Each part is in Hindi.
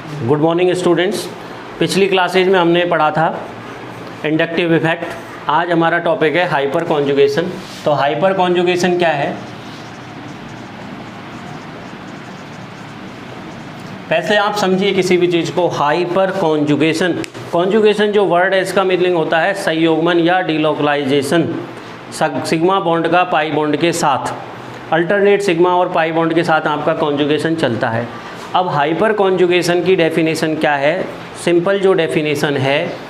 Good morning students. पिछली क्लासेज में हमने पढ़ा था इंडक्टिव इफेक्ट। आज हमारा टॉपिक है हाइपर कॉन्जुगेशन। तो हाइपर कॉन्जुगेशन क्या है? वैसे आप समझिए किसी भी चीज़ को, हाइपर कॉन्जुगेशन, कॉन्जुगेशन जो वर्ड है इसका मीनिंग होता है संयोगमन या डिलोकलाइजेशन। सिग्मा बॉन्ड का पाई बॉन्ड के साथ, अल्टरनेट सिग्मा और पाई बॉन्ड के साथ आपका कॉन्जुगेशन चलता है। अब हाइपर कॉन्जुगेशन की डेफिनेशन क्या है? सिंपल जो डेफिनेशन है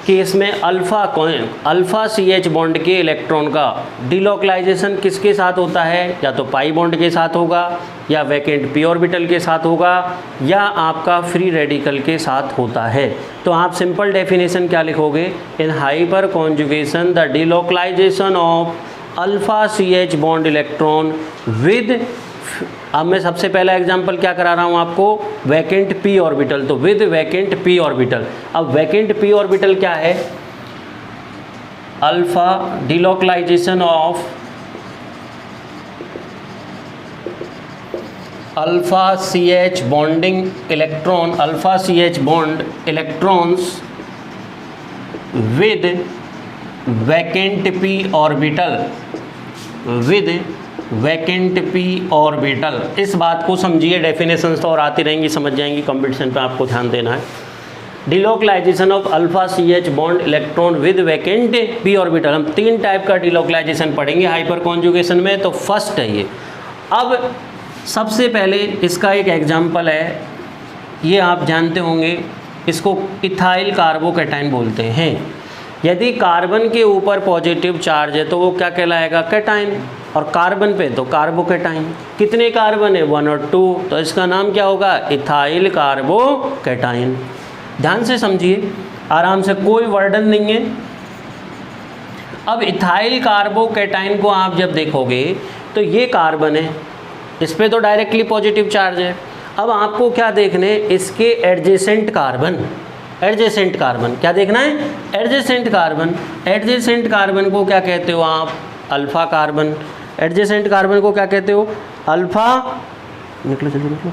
कि इसमें अल्फ़ा CH बॉन्ड के इलेक्ट्रॉन का डिलोकलाइजेशन किसके साथ होता है? या तो पाई बॉन्ड के साथ होगा, या वैकेंट p ऑर्बिटल के साथ होगा, या आपका फ्री रेडिकल के साथ होता है। तो आप सिंपल डेफिनेशन क्या लिखोगे? In hyperconjugation the delocalization of alpha CH bond electron with, अब मैं सबसे पहला एग्जांपल क्या करा रहा हूँ आपको, वैकेंट p ऑर्बिटल। तो विद वैकेंट p ऑर्बिटल। अब वैकेंट p ऑर्बिटल क्या है? Alpha delocalisation of alpha CH bonding electron, alpha CH bond electrons with vacant p orbital, with vacant p orbital. इस बात को समझिए, डेफिनेशंस तो और आती रहेंगी, समझ जाएंगी, कंपटीशन पे आपको ध्यान देना है। Delocalisation of alpha CH bond electron with vacant p orbital. हम तीन टाइप का डिलोकलाइजेशन पढ़ेंगे हाइपर कॉन्जुगेशन में। तो फर्स्ट है ये। अब सबसे पहले इसका एक एग्जाम्पल है, ये आप जानते होंगे, इसको इथाइल कार्बोकैटायन बोलते हैं। यदि कार्बन के ऊपर पॉजिटिव चार्ज है तो वो क्या कहलाएगा? कैटायन। और कार्बन पे तो कार्बोकैटायन। कितने कार्बन है? 1 और 2, तो इसका नाम क्या होगा? Ethyl carbocation. ध्यान से समझिए, आराम से, कोई वर्डन नहीं है। अब इथाइल कार्बोकैटायन को आप जब देखोगे तो ये कार्बन है, इस पर तो डायरेक्टली पॉजिटिव चार्ज है। अब आपको क्या देखने? इसके एडजेसेंट कार्बन। एडजेसेंट कार्बन क्या देखना है? Adjacent carbon. एडजेसेंट कार्बन को क्या कहते हो आप? Alpha carbon. एडजेसेंट कार्बन को क्या कहते हो? अल्फ़ा, निकलो जल्दी निकलो।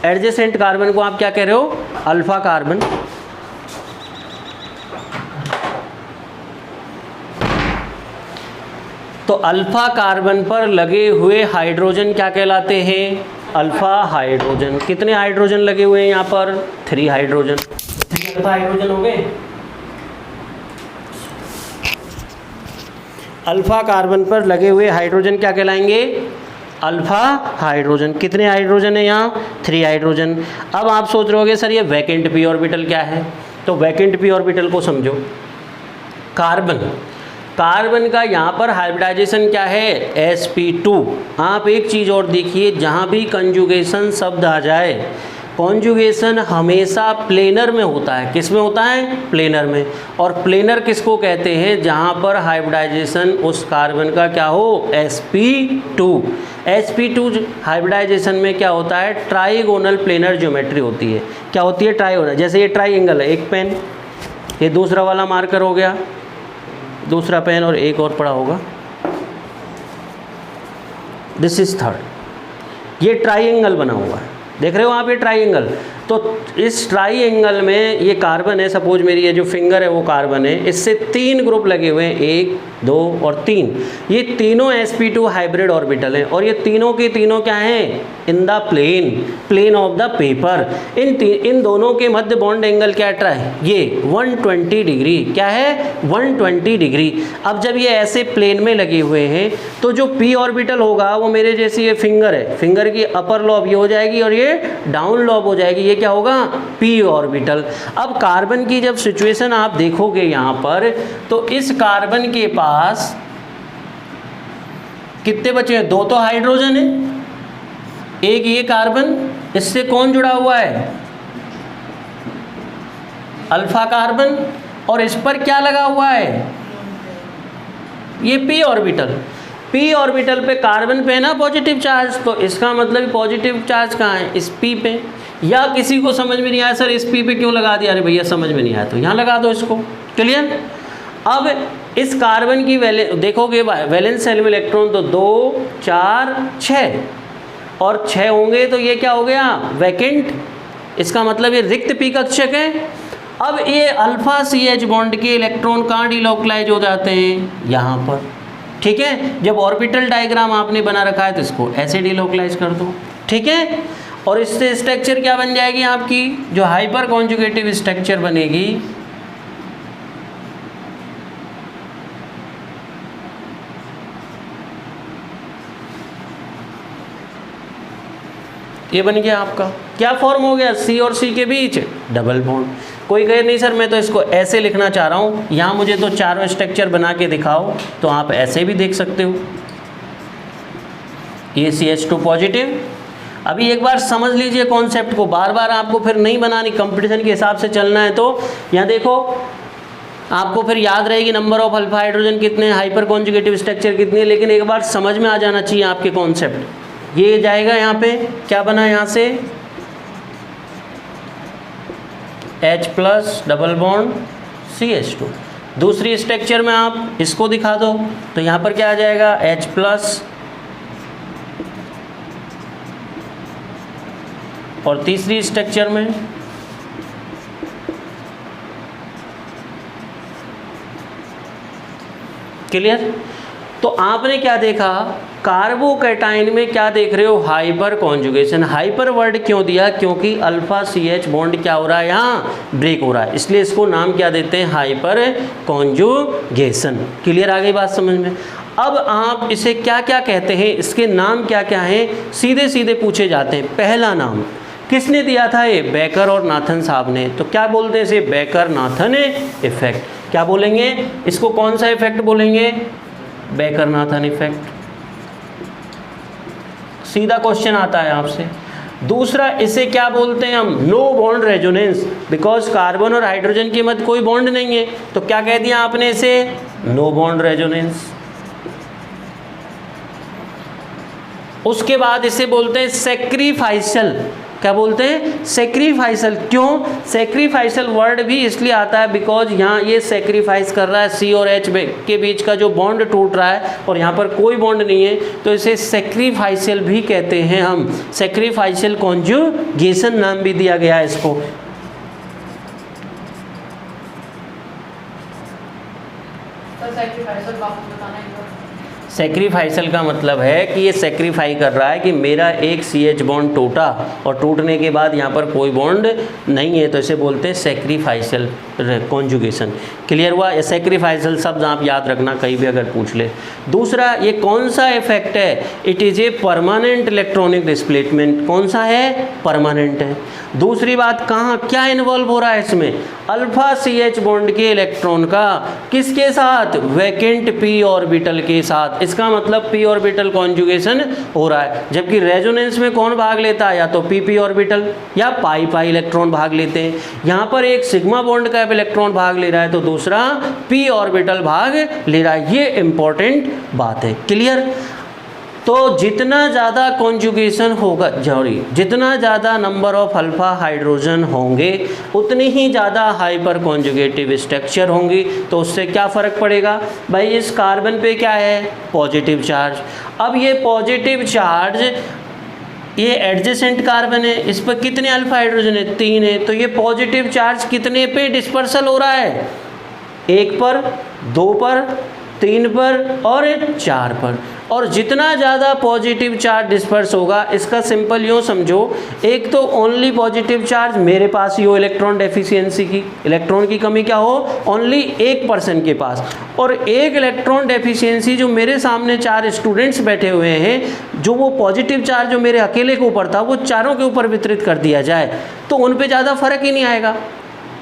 एडजेसेंट कार्बन को आप क्या कह रहे हो? Alpha carbon. तो अल्फ़ा कार्बन पर लगे हुए हाइड्रोजन क्या कहलाते हैं? Alpha hydrogen. कितने हाइड्रोजन लगे हुए हैं यहाँ पर? 3 हाइड्रोजन। 3 अल्फ़ा हाइड्रोजन हो गए। अल्फ़ा कार्बन पर लगे हुए हाइड्रोजन क्या कहलाएंगे? Alpha hydrogen. कितने हाइड्रोजन है यहाँ? 3 हाइड्रोजन। अब आप सोच रहे होगे सर ये वैकेंट p ऑर्बिटल क्या है? तो वैकेंट p ऑर्बिटल को समझो। कार्बन, कार्बन का यहाँ पर हाइब्रिडाइजेशन क्या है? sp2। आप एक चीज़ और देखिए, जहाँ भी कंजुगेशन शब्द आ जाए, कॉन्जुगेशन हमेशा प्लेनर में होता है। किस में होता है? प्लेनर में। और प्लेनर किसको कहते हैं? जहाँ पर हाइब्रिडाइजेशन उस कार्बन का क्या हो? sp2। sp2 हाइब्रिडाइजेशन में क्या होता है? ट्राइगोनल प्लेनर ज्योमेट्री होती है। क्या होती है? ट्राइगोनल। जैसे ये ट्राइंगल है, एक पेन, ये दूसरा वाला मार्कर हो गया, दूसरा पेन, और एक और पड़ा होगा, दिस इज थर्ड। ये ट्राइंगल बना हुआ है, देख रहे हो आप ये ट्राइंगल। तो इस ट्राइंगल में ये कार्बन है, सपोज मेरी ये जो फिंगर है वो कार्बन है, इससे 3 ग्रुप लगे हुए हैं, 1, 2 और 3। ये तीनों sp2 हाइब्रिड ऑर्बिटल हैं, और ये तीनों के तीनों क्या हैं? In the plane of the paper. इन दोनों के मध्य बॉन्ड एंगल क्या है? ये 120 डिग्री। क्या है? 120 डिग्री। अब जब ये ऐसे प्लेन में लगे हुए हैं तो जो p ऑर्बिटल होगा वो मेरे जैसी ये फिंगर है, फिंगर की अपर लॉब ये हो जाएगी और ये डाउन लॉब हो जाएगी। ये क्या होगा? p orbital. अब कार्बन की जब सिचुएशन आप देखोगे यहाँ पर, तो इस कार्बन के पास कितने बचे हैं? 2 तो हाइड्रोजन है, एक ये कार्बन, इससे कौन जुड़ा हुआ है? Alpha carbon. और इस पर क्या लगा हुआ है? ये p ऑर्बिटल। p ऑर्बिटल पे कार्बन पे है ना पॉजिटिव चार्ज, तो इसका मतलब पॉजिटिव चार्ज कहाँ है? इस p पे। या किसी को समझ में नहीं आया सर इस p पे क्यों लगा दिया? अरे भैया समझ में नहीं आया तो यहाँ लगा दो इसको। क्लियर? अब इस कार्बन की देखोगे वैलेंस सेल में इलेक्ट्रॉन तो 2 4 6 और 6 होंगे, तो ये क्या हो गया? वैकेंट इसका मतलब ये रिक्त पी कक्षक है। अब ये अल्फा CH बॉन्ड के इलेक्ट्रॉन कहाँ डिलोकलाइज हो जाते हैं, यहाँ पर, ठीक है। जब ऑर्बिटल डायग्राम आपने बना रखा है तो इसको ऐसे डिलोकलाइज कर दो, ठीक है। और इससे स्ट्रक्चर क्या बन जाएगी आपकी, जो हाइपर कॉन्जुगेटिव स्ट्रक्चर बनेगी, ये बन गया आपका, क्या फॉर्म हो गया, C और C के बीच डबल बॉन्ड। कोई कहे नहीं सर मैं तो इसको ऐसे लिखना चाह रहा हूँ, यहाँ मुझे तो चारों स्ट्रक्चर बना के दिखाओ, तो आप ऐसे भी देख सकते हो। ये CH2 पॉजिटिव। अभी एक बार समझ लीजिए कॉन्सेप्ट को, बार बार आपको फिर नहीं बनानी, कंपटीशन के हिसाब से चलना है। तो यहाँ देखो आपको फिर याद रहेगी नंबर ऑफ अल्फा हाइड्रोजन कितने, हाइपर कॉन्जुगेटिव स्ट्रक्चर कितने, लेकिन एक बार समझ में आ जाना चाहिए आपके कॉन्सेप्ट। ये जाएगा यहाँ पे, क्या बना यहाँ से, H+ डबल बॉन्ड CH2। दूसरी स्ट्रक्चर में आप इसको दिखा दो तो यहाँ पर क्या आ जाएगा, H+ और तीसरी स्ट्रक्चर में क्लियर। तो आपने क्या देखा, कार्बोकैटायन में क्या देख रहे हो, हाइपर कॉन्जुगेशन। हाइपर वर्ड क्यों दिया, क्योंकि अल्फा CH बॉन्ड क्या हो रहा है, यहाँ ब्रेक हो रहा है, इसलिए इसको नाम क्या देते हैं, हाइपर कॉन्जुगेशन। क्लियर, आ गई बात समझ में। अब आप इसे क्या क्या कहते हैं, इसके नाम क्या क्या हैं, सीधे सीधे पूछे जाते हैं। पहला नाम किसने दिया था, ये बेकर और नाथन साहब ने। तो क्या बोलते हैं इसे, बेकर नाथन इफेक्ट। क्या बोलेंगे इसको, कौन सा इफेक्ट बोलेंगे, बेकर नाथन इफेक्ट। सीधा क्वेश्चन आता है आपसे। दूसरा, इसे क्या बोलते हैं हम, no bond resonance, because carbon और हाइड्रोजन के मध्य कोई बॉन्ड नहीं है, तो क्या कह दिया आपने इसे, नो बॉन्ड रेजोनेंस। उसके बाद इसे बोलते हैं सेक्रीफाइसल। क्या बोलते हैं, सेक्रीफाइसल। क्यों सेक्रीफाइसल वर्ड भी इसलिए आता है बिकॉज यहाँ ये सेक्रीफाइस कर रहा है, C और H के बीच का जो बॉन्ड टूट रहा है और यहाँ पर कोई बॉन्ड नहीं है, तो इसे सेक्रीफाइसल भी कहते हैं हम। सेक्रीफाइसल कॉन्जुगेशन नाम भी दिया गया है इसको। सेक्रीफाइसल का मतलब है कि ये सेक्रीफाई कर रहा है कि मेरा एक CH बॉन्ड टूटा और टूटने के बाद यहाँ पर कोई बॉन्ड नहीं है, तो इसे बोलते हैं सेक्रीफाइसल कॉन्जुगेशन। क्लियर हुआ। ये सेक्रीफाइसल शब्द आप याद रखना कहीं भी अगर पूछ ले। दूसरा, ये कौन सा इफेक्ट है, it is a permanent electronic displacement. कौन सा है, परमानेंट है। दूसरी बात, कहाँ क्या इन्वॉल्व हो रहा है इसमें, अल्फा CH बॉन्ड के इलेक्ट्रॉन का किसके साथ, वैकेंट p ऑर्बिटल के साथ। इसका मतलब p ऑर्बिटल कॉन्जुगेशन हो रहा है, जबकि रेजोनेंस में कौन भाग लेता है, या तो p ऑर्बिटल या पाई इलेक्ट्रॉन भाग लेते हैं। यहाँ पर एक सिग्मा बॉन्ड का इलेक्ट्रॉन भाग ले रहा है तो दूसरा p ऑर्बिटल भाग ले रहा है। ये इंपॉर्टेंट बात है। क्लियर। तो जितना ज़्यादा कॉन्जुगेशन होगा, सॉरी, जितना ज़्यादा नंबर ऑफ अल्फा हाइड्रोजन होंगे उतनी ही ज़्यादा हाइपर कॉन्जुगेटिव स्ट्रक्चर होंगी। तो उससे क्या फ़र्क पड़ेगा भाई, इस कार्बन पे क्या है, पॉजिटिव चार्ज। अब ये पॉजिटिव चार्ज, ये एडजेसेंट कार्बन है, इस पर कितने अल्फा हाइड्रोजन है, 3 है, तो ये पॉजिटिव चार्ज कितने पे डिस्पर्सल हो रहा है, 1 पर, 2 पर, 3 पर और 4 पर। और जितना ज़्यादा पॉजिटिव चार्ज डिस्पर्स होगा, इसका सिंपल यूँ समझो, एक तो ओनली पॉजिटिव चार्ज मेरे पास ही हो, इलेक्ट्रॉन डेफिशिएंसी की, इलेक्ट्रॉन की कमी क्या हो, ओनली 1% के पास, और एक इलेक्ट्रॉन डेफिशिएंसी जो मेरे सामने 4 स्टूडेंट्स बैठे हुए हैं, जो वो पॉजिटिव चार्ज जो मेरे अकेले के ऊपर था वो चारों के ऊपर वितरित कर दिया जाए, तो उन पे ज़्यादा फर्क ही नहीं आएगा,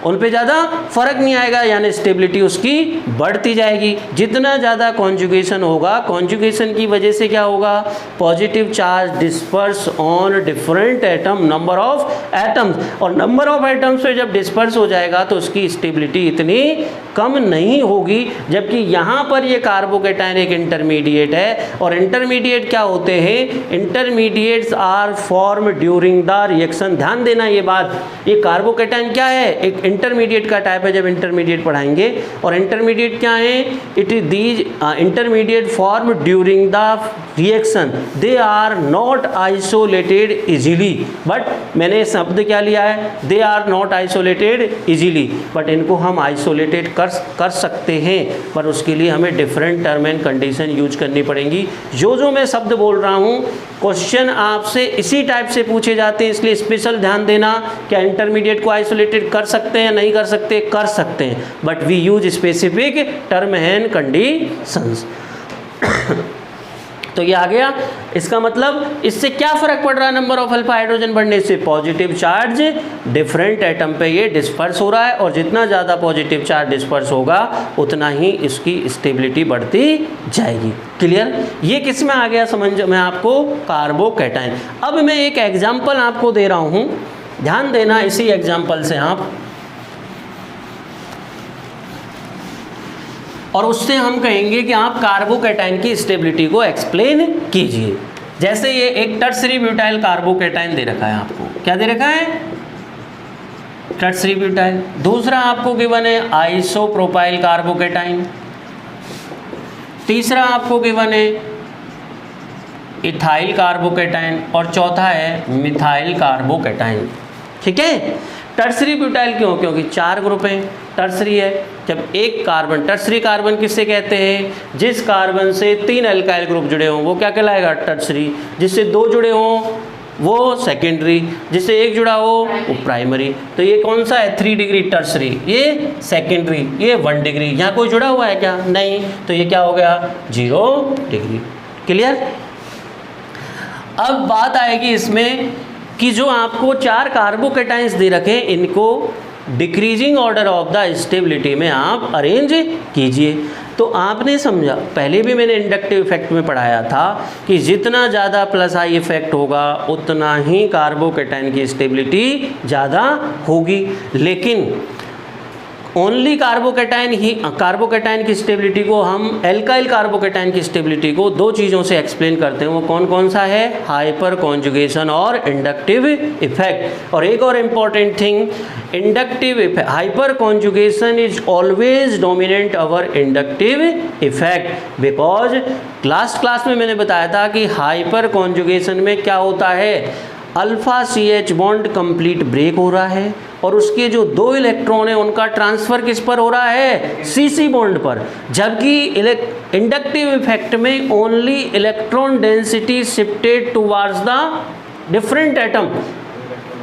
उन पे ज़्यादा फर्क नहीं आएगा, यानी स्टेबिलिटी उसकी बढ़ती जाएगी। जितना ज़्यादा कॉन्जुगेशन होगा, कॉन्जुगेशन की वजह से क्या होगा, positive charge disperse on different atom, number of atoms, और नंबर ऑफ एटम्स पे जब डिस्पर्स हो जाएगा तो उसकी स्टेबिलिटी इतनी कम नहीं होगी। जबकि यहाँ पर ये कार्बोकैटायन एक इंटरमीडिएट है, और इंटरमीडिएट क्या होते हैं, intermediates are form during the reaction. ध्यान देना ये बात, ये कार्बोकैटायन क्या है, एक इंटरमीडिएट का टाइप है जब इंटरमीडिएट पढ़ाएंगे। और इंटरमीडिएट क्या है? It is these intermediate form during the reaction, they are not isolated easily. But मैंने शब्द क्या लिया है? They are not isolated easily, but इनको हम आइसोलेटेड कर सकते हैं, पर उसके लिए हमें different term and condition use करनी पड़ेंगी। जो मैं शब्द बोल रहा हूँ क्वेश्चन आपसे इसी टाइप से पूछे जाते हैं, इसलिए स्पेशल ध्यान देना। क्या इंटरमीडिएट को आइसोलेटेड कर सकते हैं? नहीं कर सकते? कर सकते हैं, but we use specific term and conditions. तो ये आ गया। इसका मतलब इससे क्या फ़र्क पड़ रहा है नंबर ऑफ अल्फा हाइड्रोजन बढ़ने से? पॉजिटिव चार्ज डिफरेंट एटम पे ये डिस्पर्स हो रहा है, और जितना ज़्यादा पॉजिटिव चार्ज डिस्पर्स होगा उतना ही इसकी स्टेबिलिटी बढ़ती जाएगी। क्लियर? ये किस में आ गया समझ में आपको? कार्बोकैटायन। अब मैं एक एग्जाम्पल आपको दे रहा हूँ, ध्यान देना। इसी एग्जाम्पल से आप, और उससे हम कहेंगे कि आप कार्बोकैटायन की स्टेबिलिटी को एक्सप्लेन कीजिए। जैसे ये एक टर्सरी ब्यूटाइल कार्बोकैटायन दे रखा है आपको। क्या दे रखा है? Tertiary butyl. दूसरा आपको गिवन है आइसोप्रोपाइल कार्बोकैटायन। तीसरा आपको गिवन है इथाइल कार्बोकैटायन, और चौथा है मिथाइल कार्बोकैटायन। ठीक है? टर्सरी ब्यूटाइल क्यों? क्योंकि 4 ग्रुप हैं, टर्सरी है। जब एक कार्बन, टर्सरी कार्बन किससे कहते हैं? जिस कार्बन से 3 अल्काइल ग्रुप जुड़े हों वो क्या कहलाएगा? टर्सरी। जिससे 2 जुड़े हों वो सेकेंडरी, जिससे 1 जुड़ा हो वो प्राइमरी। तो ये कौन सा है? 3 डिग्री टर्सरी, ये सेकेंडरी, ये 1 डिग्री। यहाँ कोई जुड़ा हुआ है क्या? नहीं, तो ये क्या हो गया? 0 डिग्री। क्लियर? अब बात आएगी इसमें कि जो आपको 4 कार्बोकैटायंस दे रखे इनको decreasing order of the stability में आप अरेंज कीजिए। तो आपने समझा, पहले भी मैंने इंडक्टिव इफेक्ट में पढ़ाया था कि जितना ज़्यादा प्लस आई इफेक्ट होगा उतना ही कार्बोकैटायन की स्टेबिलिटी ज़्यादा होगी। लेकिन ओनली कार्बोकैटायन की स्टेबिलिटी को हम एल्काइल कार्बोकैटायन की स्टेबिलिटी को 2 चीज़ों से एक्सप्लेन करते हैं। वो कौन कौन सा है? हाइपर कॉन्जुगेशन और इंडक्टिव इफेक्ट। और एक और important thing, inductive effect, hyper conjugation is always dominant over inductive effect, because last class में मैंने बताया था कि हाइपर कॉन्जुगेशन में क्या होता है? Alpha CH bond complete break हो रहा है, और उसके जो 2 इलेक्ट्रॉन है उनका ट्रांसफ़र किस पर हो रहा है? CC बॉन्ड पर। जबकि इंडक्टिव इफेक्ट में only electron density shifted towards the different atom.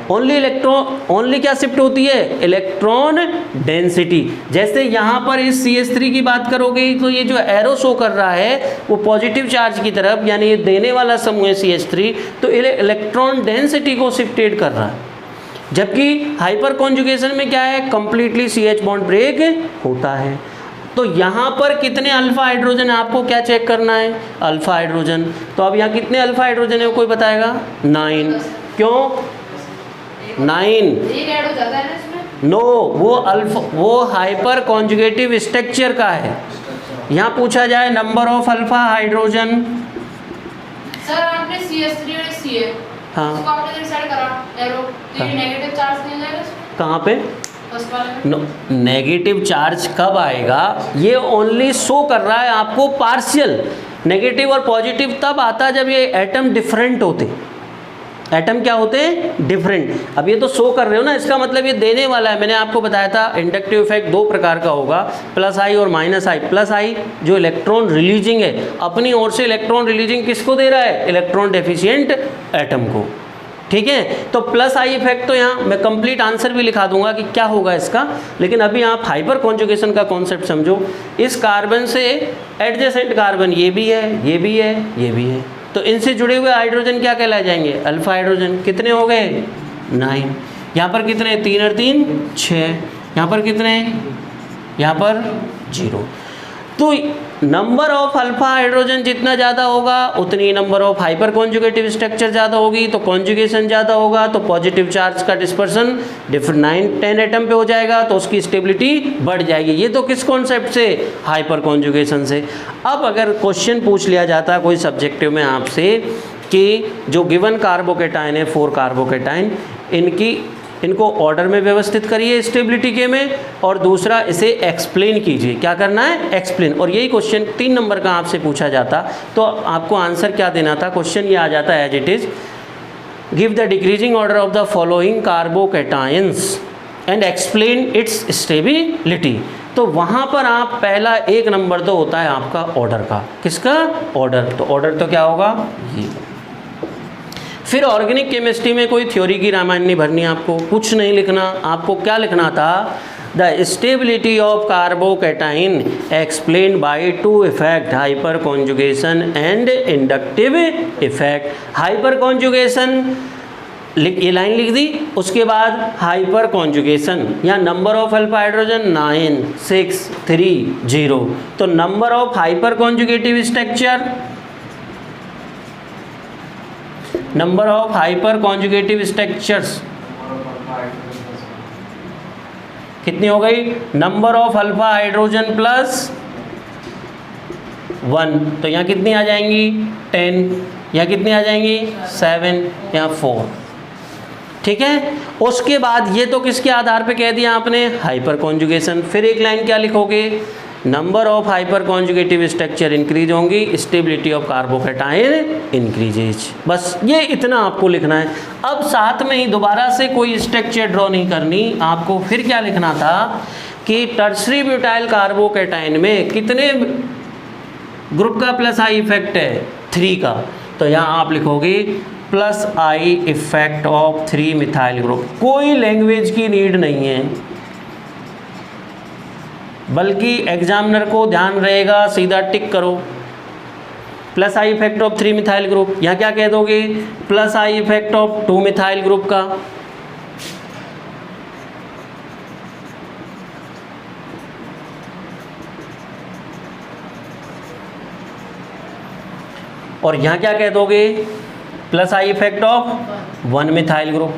Only क्या शिफ्ट होती है? Electron density. जैसे यहाँ पर इस CH3 की बात करोगे तो ये जो एरो शो कर रहा है वो पॉजिटिव चार्ज की तरफ, यानी ये देने वाला समूह है CH3, तो इलेक्ट्रॉन डेंसिटी को शिफ्टेड कर रहा है। जबकि हाइपर कॉन्जुगेशन में क्या है? कंप्लीटली CH बॉन्ड ब्रेक होता है। तो यहाँ पर कितने अल्फा हाइड्रोजन है आपको क्या चेक करना है? Alpha hydrogen. तो अब यहाँ कितने अल्फा हाइड्रोजन है कोई बताएगा? 9। क्यों 9? नो, वो हाइपर कॉन्जुगेटिव स्ट्रक्चर का है। यहाँ पूछा जाए number of alpha hydrogen. Sir आपने CH3 और CH, हाँ, इसको आपने डिसाइड करा एरो, तो ये नेगेटिव चार्ज नहीं जाएगा इसमें? कहाँ पे? फर्स्ट वाले में। नेगेटिव चार्ज कब आएगा? ये ओनली शो कर रहा है आपको पार्शियल। नेगेटिव और पॉजिटिव तब आता है जब ये एटम डिफरेंट होते। एटम क्या होते हैं? डिफरेंट। अब ये तो शो कर रहे हो ना, इसका मतलब ये देने वाला है। मैंने आपको बताया था इंडक्टिव इफेक्ट 2 प्रकार का होगा, प्लस आई और माइनस आई। प्लस आई जो इलेक्ट्रॉन रिलीजिंग है, अपनी ओर से इलेक्ट्रॉन रिलीजिंग किसको दे रहा है? इलेक्ट्रॉन डेफिशिएंट एटम को। ठीक है? तो प्लस आई इफेक्ट तो यहाँ मैं कंप्लीट आंसर भी लिखा दूंगा कि क्या होगा इसका, लेकिन अभी आप हाइपर कॉन्जुगेशन का कॉन्सेप्ट समझो। इस कार्बन से एडजेसेंट कार्बन ये भी है, ये भी है, ये भी है, तो इनसे जुड़े हुए हाइड्रोजन क्या कहलाए जाएंगे? Alpha hydrogen. कितने हो गए? 9। यहाँ पर कितने? 3 और 3 6। यहाँ पर कितने? यहाँ पर 0। तो नंबर ऑफ अल्फा हाइड्रोजन जितना ज़्यादा होगा उतनी number of hyper conjugative structure ज़्यादा होगी, तो कॉन्जुगेशन ज़्यादा होगा तो पॉजिटिव चार्ज का डिस्पर्सन 9-10 एटम पे हो जाएगा, तो उसकी स्टेबिलिटी बढ़ जाएगी। ये तो किस कॉन्सेप्ट से? हाइपर कॉन्जुगेशन से। अब अगर क्वेश्चन पूछ लिया जाता है कोई सब्जेक्टिव में आपसे कि जो गिवन कार्बोकैटायन है 4 कार्बोकैटायन, इनकी इनको ऑर्डर में व्यवस्थित करिए स्टेबिलिटी के में, और दूसरा इसे एक्सप्लेन कीजिए। क्या करना है? एक्सप्लेन। और यही क्वेश्चन 3 नंबर का आपसे पूछा जाता तो आपको आंसर क्या देना था? क्वेश्चन ये आ जाता है as it is, give the decreasing order of the following carbocations and explain its stability. तो वहाँ पर आप पहला 1 नंबर तो होता है आपका ऑर्डर का। किसका? ऑर्डर। तो ऑर्डर तो क्या होगा? ये। फिर ऑर्गेनिक केमिस्ट्री में कोई थ्योरी की रामायण नहीं भरनी, आपको कुछ नहीं लिखना। आपको क्या लिखना था? The stability of carbocation explain by 2 effect, hyper conjugation and inductive effect. Hyper conjugation ये लाइन लिख दी, उसके बाद हाइपर कॉन्जुगेशन या नंबर ऑफ अल्फा हाइड्रोजन 9 6 3 0। तो number of hyper conjugative structure, number of hyper conjugative structures कितनी हो गई? Number of alpha hydrogen plus 1, तो यहाँ कितनी आ जाएंगी? 10। यहाँ कितनी आ जाएंगी? 7। यहाँ 4। ठीक है। उसके बाद ये तो किसके आधार पे कह दिया आपने? Hyper conjugation. फिर एक लाइन क्या लिखोगे? Number of hyper conjugative structure increase होंगी, स्टेबिलिटी ऑफ कार्बोकैटाइन इंक्रीजेज। बस ये इतना आपको लिखना है। अब साथ में ही दोबारा से कोई स्ट्रक्चर ड्रॉ नहीं करनी आपको। फिर क्या लिखना था कि टर्शरी ब्यूटाइल कार्बोकैटाइन में कितने ग्रुप का प्लस आई इफेक्ट है? 3 का। तो यहाँ आप लिखोगे plus I effect of 3 methyl group. कोई लैंग्वेज की नीड नहीं है, बल्कि एग्जामिनर को ध्यान रहेगा, सीधा टिक करो plus I effect of 3 methyl group. यहाँ क्या कह दोगे? Plus I effect of 2 methyl group का। और यहाँ क्या कह दोगे? Plus I effect of 1 methyl group.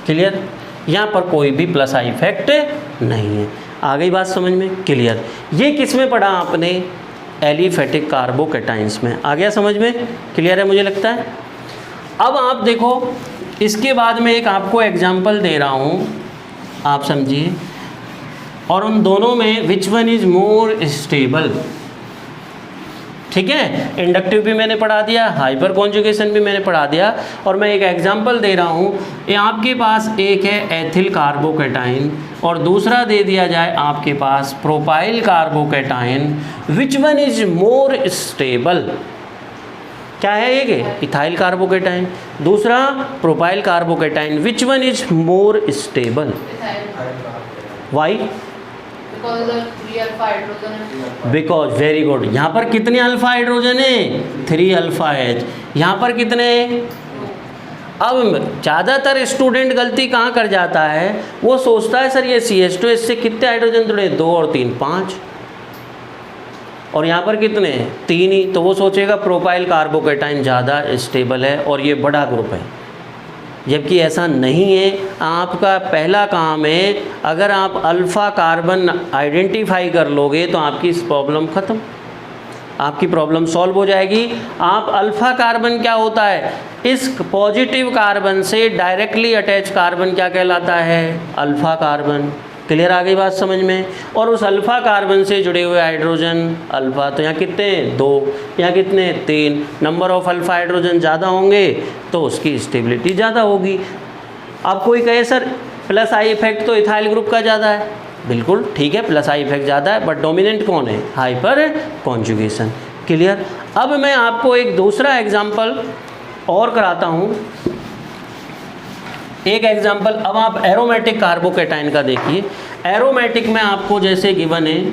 Clear? यहाँ पर कोई भी प्लस आई इफेक्ट नहीं है। आ गई बात समझ में? क्लियर? ये किस में पढ़ा आपने? एलिफेटिक कार्बोकैटाइंस में। आ गया समझ में? क्लियर है मुझे लगता है। अब आप देखो, इसके बाद में एक आपको एग्जाम्पल दे रहा हूँ, आप समझिए, और उन दोनों में which one is more stable. ठीक है। इंडक्टिव भी मैंने पढ़ा दिया, हाइपर कॉन्जुगेशन भी मैंने पढ़ा दिया, और मैं एक एग्जांपल दे रहा हूँ। ये आपके पास एक है एथिल कार्बोकैटाइन और दूसरा दे दिया जाए आपके पास propyl carbocation. Which one is more stable? क्या है एक? इथाइल कार्बोकैटाइन, दूसरा propyl carbocation. Which one is more stable? Why? Because, very good. यहाँ पर कितने अल्फा हाइड्रोजन है? 3 अल्फा एच। यहाँ पर कितने? अब ज़्यादातर स्टूडेंट गलती कहाँ कर जाता है? वो सोचता है सर ये CH2, इससे कितने हाइड्रोजन जुड़े? 2 और 3 5, और यहाँ पर कितने? 3 ही। तो वो सोचेगा प्रोपाइल कार्बोकैटाइन ज़्यादा स्टेबल है और ये बड़ा ग्रुप है, जबकि ऐसा नहीं है। आपका पहला काम है, अगर आप अल्फ़ा कार्बन आइडेंटिफाई कर लोगे तो आपकी इस प्रॉब्लम ख़त्म, आपकी प्रॉब्लम सॉल्व हो जाएगी। आप अल्फ़ा कार्बन क्या होता है? इस पॉजिटिव कार्बन से डायरेक्टली अटैच कार्बन क्या कहलाता है? Alpha carbon. क्लियर? आ गई बात समझ में? और उस अल्फ़ा कार्बन से जुड़े हुए हाइड्रोजन अल्फ़ा, तो यहाँ कितने? 2, यहाँ कितने? 3। नंबर ऑफ अल्फ़ा हाइड्रोजन ज़्यादा होंगे तो उसकी स्टेबिलिटी ज़्यादा होगी। अब कोई कहे सर प्लस आई इफेक्ट तो इथाइल ग्रुप का ज़्यादा है, बिल्कुल ठीक है, प्लस आई इफेक्ट ज़्यादा है, बट डोमिनेंट कौन है? Hyper conjugation. क्लियर? अब मैं आपको एक दूसरा एग्जाम्पल और कराता हूँ। एक एग्जाम्पल, अब आप एरोमेटिक कार्बोकैटाइन का देखिए। एरोमेटिक में आपको जैसे गिवन है,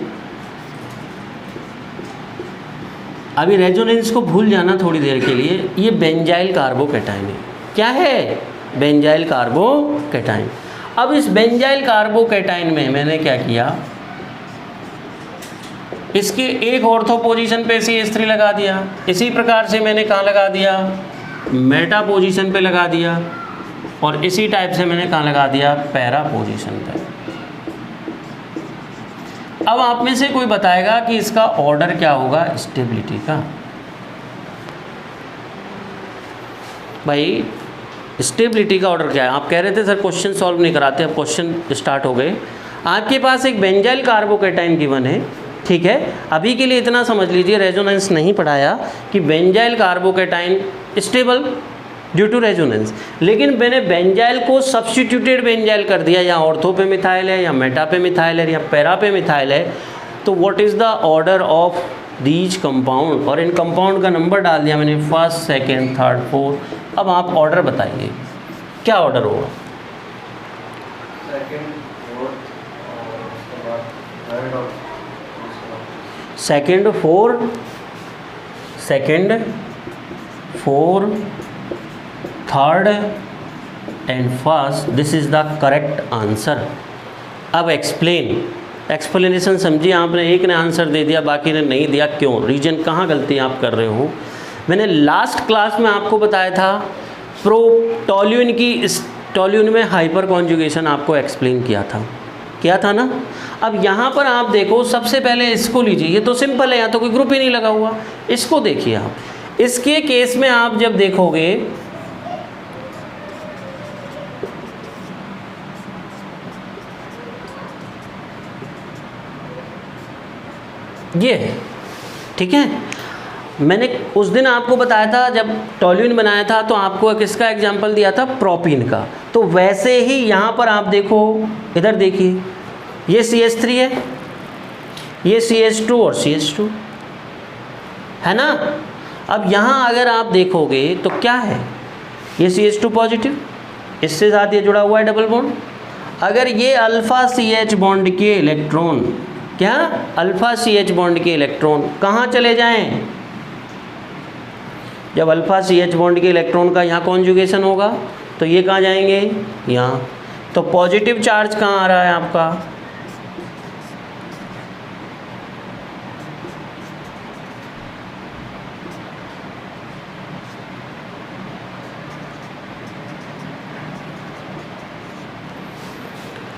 अभी रेजोनेंस को भूल जाना थोड़ी देर के लिए, ये बेंजाइल कार्बोकैटाइन है। क्या है? Benzyl carbocation. अब इस बेंजाइल कार्बोकैटाइन में मैंने क्या किया, इसके एक ऑर्थो पोजीशन पे CH3 लगा दिया। इसी प्रकार से मैंने कहाँ लगा दिया? मेटा पोजीशन पे लगा दिया, और इसी टाइप से मैंने कहाँ लगा दिया? पैरा पोजीशन पे। अब आप में से कोई बताएगा कि इसका ऑर्डर क्या होगा स्टेबिलिटी का। भाई स्टेबिलिटी का ऑर्डर क्या है? आप कह रहे थे सर क्वेश्चन सॉल्व नहीं कराते, अब क्वेश्चन स्टार्ट हो गए। आपके पास एक बेंजाइल कार्बोकेटाइन गिवन है, ठीक है। अभी के लिए इतना समझ लीजिए, रेजोनेंस नहीं पढ़ाया, कि benzyl carbocation stable due to resonance, लेकिन मैंने बेंजाइल को सब्स्टिट्यूटेड बेंजाइल कर दिया, या ऑर्थो पे मिथाइल है, या मेटा पे मिथाइल है, या पैरा पे मिथाइल है। तो what is the order of these compound, और इन कंपाउंड का नंबर डाल दिया मैंने, फर्स्ट, सेकेंड, थर्ड, फोर्थ। अब आप ऑर्डर बताइए क्या ऑर्डर होगा? Second, four, third and first. This is the correct answer. अब एक्सप्लेनेशन समझिए। आपने एक ने आंसर दे दिया, बाकी ने नहीं दिया, क्यों? रीजन कहाँ गलती आप कर रहे हो? मैंने लास्ट क्लास में आपको बताया था टॉल्यूइन की, टॉल्यूइन में हाइपर कॉन्जुगेशन आपको एक्सप्लेन किया था ना। अब यहाँ पर आप देखो, सबसे पहले इसको लीजिए, ये तो सिंपल है, यहाँ तो कोई ग्रुप ही नहीं लगा हुआ। इसको देखिए आप। इसके केस में आप जब देखोगे, ये है, ठीक है। मैंने उस दिन आपको बताया था, जब टॉल्यूइन बनाया था, तो आपको किसका एग्जाम्पल दिया था? प्रोपीन का। तो वैसे ही यहाँ पर आप देखो, इधर देखिए, ये CH3 है, ये CH2 और CH2 है ना। अब यहाँ अगर आप देखोगे तो क्या है, ये CH2 पॉजिटिव, इससे साथ ये जुड़ा हुआ है डबल बॉन्ड। अगर ये अल्फा CH बॉन्ड के इलेक्ट्रॉन, क्या अल्फा CH बॉन्ड के इलेक्ट्रॉन कहाँ चले जाएं? जब अल्फा CH बॉन्ड के इलेक्ट्रॉन का यहाँ कॉन्जुगेशन होगा तो ये कहाँ जाएंगे? यहाँ। तो पॉजिटिव चार्ज कहाँ आ रहा है आपका?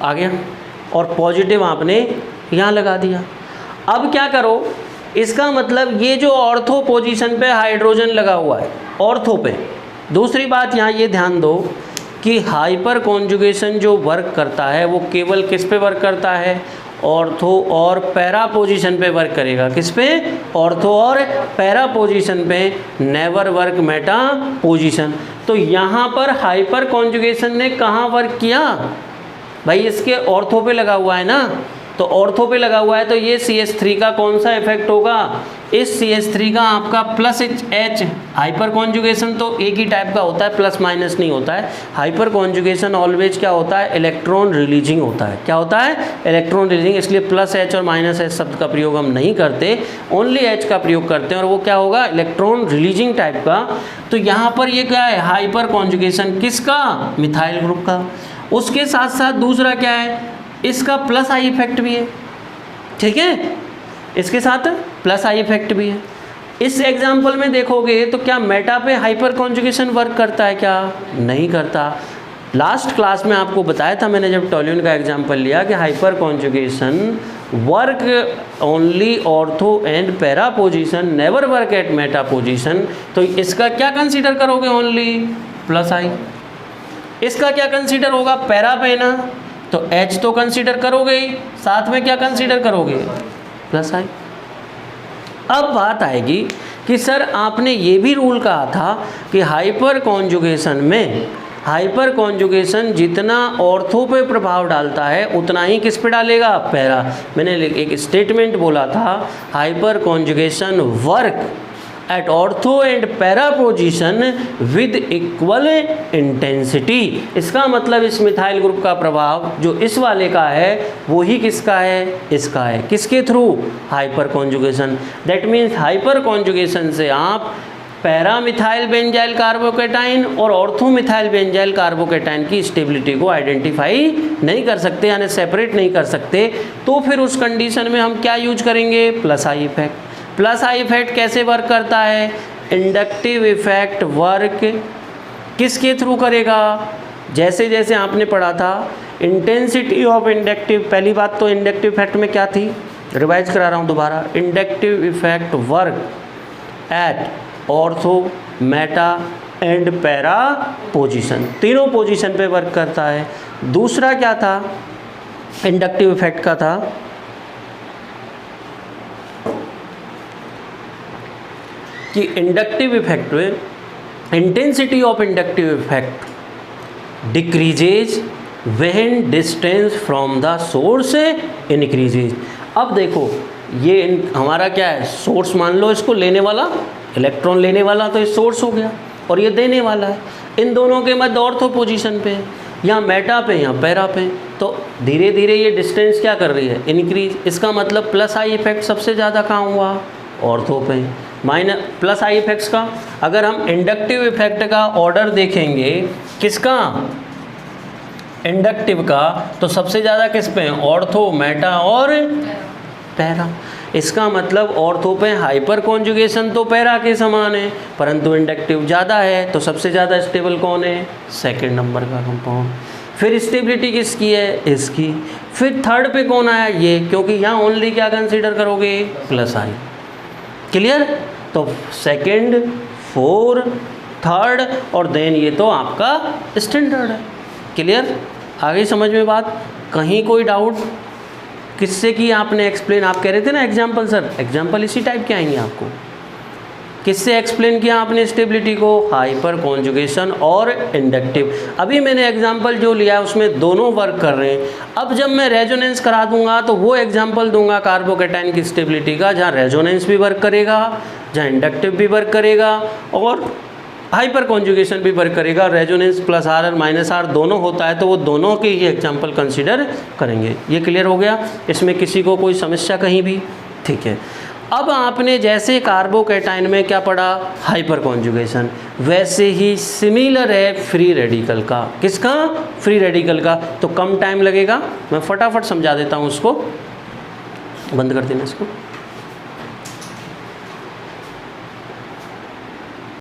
आ गया, और पॉजिटिव आपने यहाँ लगा दिया। अब क्या करो, इसका मतलब ये जो ऑर्थो पोजीशन पे हाइड्रोजन लगा हुआ है, ऑर्थो पे। दूसरी बात यहाँ ये ध्यान दो कि हाइपर कॉन्जुगेशन जो वर्क करता है वो केवल किस पे वर्क करता है? ऑर्थो और पैरा पोजीशन पे वर्क करेगा। किस पे? ऑर्थो और पैरा पोजीशन पे, नेवर वर्क मेटा पोजीशन। तो यहाँ पर हाइपर कॉन्जुगेशन ने कहाँ वर्क किया? भाई इसके ऑर्थो पे लगा हुआ है ना, तो ऑर्थो पे लगा हुआ है, तो ये CH3 का कौन सा इफेक्ट होगा? इस CH3 का आपका प्लस H। हाइपर कॉन्जुगेशन तो एक ही टाइप का होता है, प्लस माइनस नहीं होता है। हाइपर कॉन्जुगेशन ऑलवेज क्या होता है? इलेक्ट्रॉन रिलीजिंग होता है। क्या होता है? Electron releasing. इसलिए प्लस H और माइनस H शब्द का प्रयोग हम नहीं करते, ओनली H का प्रयोग करते हैं, और वो क्या होगा? इलेक्ट्रॉन रिलीजिंग टाइप का। तो यहाँ पर ये क्या है? हाइपर कॉन्जुगेशन किसका? मिथाइल ग्रुप का। उसके साथ साथ दूसरा क्या है? इसका प्लस आई इफेक्ट भी है, ठीक है, इसके साथ प्लस आई इफेक्ट भी है। इस एग्जाम्पल में देखोगे तो क्या मेटा पे हाइपर कॉन्जुगेशन वर्क करता है? क्या नहीं करता। लास्ट क्लास में आपको बताया था मैंने, जब टॉल्यूइन का एग्जाम्पल लिया, कि hyper conjugation work only ortho and para position, never work at Meta position. तो इसका क्या कंसीडर करोगे? ओनली प्लस आई। इसका क्या कंसीडर होगा? पैरा पे ना, तो H तो कंसीडर करोगे ही, साथ में क्या कंसीडर करोगे? प्लस आई। अब बात आएगी कि सर आपने ये भी रूल कहा था कि हाइपर कॉन्जुगेशन में, हाइपर कॉन्जुगेशन जितना ऑर्थो पे प्रभाव डालता है उतना ही किस पे डालेगा? पैरा। मैंने एक स्टेटमेंट बोला था, hyper conjugation work at ortho and para position with equal intensity. इसका मतलब इस मिथाइल ग्रुप का प्रभाव जो इस वाले का है वो ही किसका है? इसका है। किसके through? Hyper conjugation. That means hyper conjugation से आप पैरा मिथाइल बेंजाइल कार्बोकेटाइन और ऑर्थो मिथाइल बेंजाइल कार्बोकेटाइन की स्टेबिलिटी को आइडेंटिफाई नहीं कर सकते, यानी सेपरेट नहीं कर सकते। तो फिर उस कंडीशन में हम क्या यूज करेंगे? Plus I effect. Plus I effect कैसे वर्क करता है? इंडक्टिव इफेक्ट वर्क किसके थ्रू करेगा? जैसे जैसे आपने पढ़ा था इंटेंसिटी ऑफ इंडक्टिव, पहली बात तो इंडक्टिव इफेक्ट में क्या थी? रिवाइज करा रहा हूँ दोबारा। Inductive effect work at ortho, Meta and para position, तीनों पोजीशन पे वर्क करता है। दूसरा क्या था इंडक्टिव इफेक्ट का था कि इंडक्टिव इफेक्ट में intensity of inductive effect decreases when distance from the source increases. अब देखो ये हमारा क्या है, सोर्स मान लो इसको लेने वाला, इलेक्ट्रॉन लेने वाला तो ये सोर्स हो गया, और ये देने वाला है। इन दोनों के मध्य ऑर्थो पोजीशन पे है, यहाँ मेटा पे यहाँ पैरा पे, तो धीरे धीरे ये डिस्टेंस क्या कर रही है, इंक्रीज। इसका मतलब प्लस आई इफेक्ट सबसे ज़्यादा कहाँ हुआ, ऑर्थो पे। माइनस प्लस आई इफेक्ट्स का अगर हम इंडक्टिव इफेक्ट का ऑर्डर देखेंगे, किसका, इंडक्टिव का, तो सबसे ज़्यादा किस पे, ऑर्थो, मेटा और पैरा। इसका मतलब ऑर्थो पे हाइपर कॉन्जुगेशन तो पैरा के समान है, परंतु इंडक्टिव ज़्यादा है, तो सबसे ज़्यादा स्टेबल कौन है, सेकंड नंबर का कंपाउंड। फिर स्टेबिलिटी किसकी है, इसकी। फिर थर्ड पे कौन आया, ये, क्योंकि यहाँ ओनली क्या कंसीडर करोगे, प्लस आई। क्लियर। तो सेकंड, फोर्थ, थर्ड और देन ये तो आपका स्टैंडर्ड है। क्लियर, आगे समझ में बात, कहीं कोई डाउट। किससे की आपने एक्सप्लेन, आप कह रहे थे ना एग्जाम्पल सर, एग्जाम्पल इसी टाइप के आएंगे आपको। किससे एक्सप्लेन किया आपने स्टेबिलिटी को, हाइपर कॉन्जुगेशन और इंडक्टिव। अभी मैंने एग्जाम्पल जो लिया उसमें दोनों वर्क कर रहे हैं। अब जब मैं रेजोनेंस करा दूंगा तो वो एग्जाम्पल दूंगा कार्बोकैटायन की स्टेबिलिटी का, जहाँ रेजोनेंस भी वर्क करेगा, जहाँ इंडक्टिव भी वर्क करेगा और हाइपर कॉन्जुगेशन भी वर्क करेगा। रेजोनेंस प्लस आर और माइनस आर दोनों होता है, तो वो दोनों के ही एग्जाम्पल कंसिडर करेंगे। ये क्लियर हो गया, इसमें किसी को कोई समस्या कहीं भी, ठीक है। अब आपने जैसे कार्बोकैटायन में क्या पढ़ा, हाइपर कॉन्जुगेशन, वैसे ही सिमिलर है फ्री रेडिकल का। किसका, फ्री रेडिकल का। तो कम टाइम लगेगा, मैं फटाफट समझा देता हूँ उसको, बंद कर देना इसको।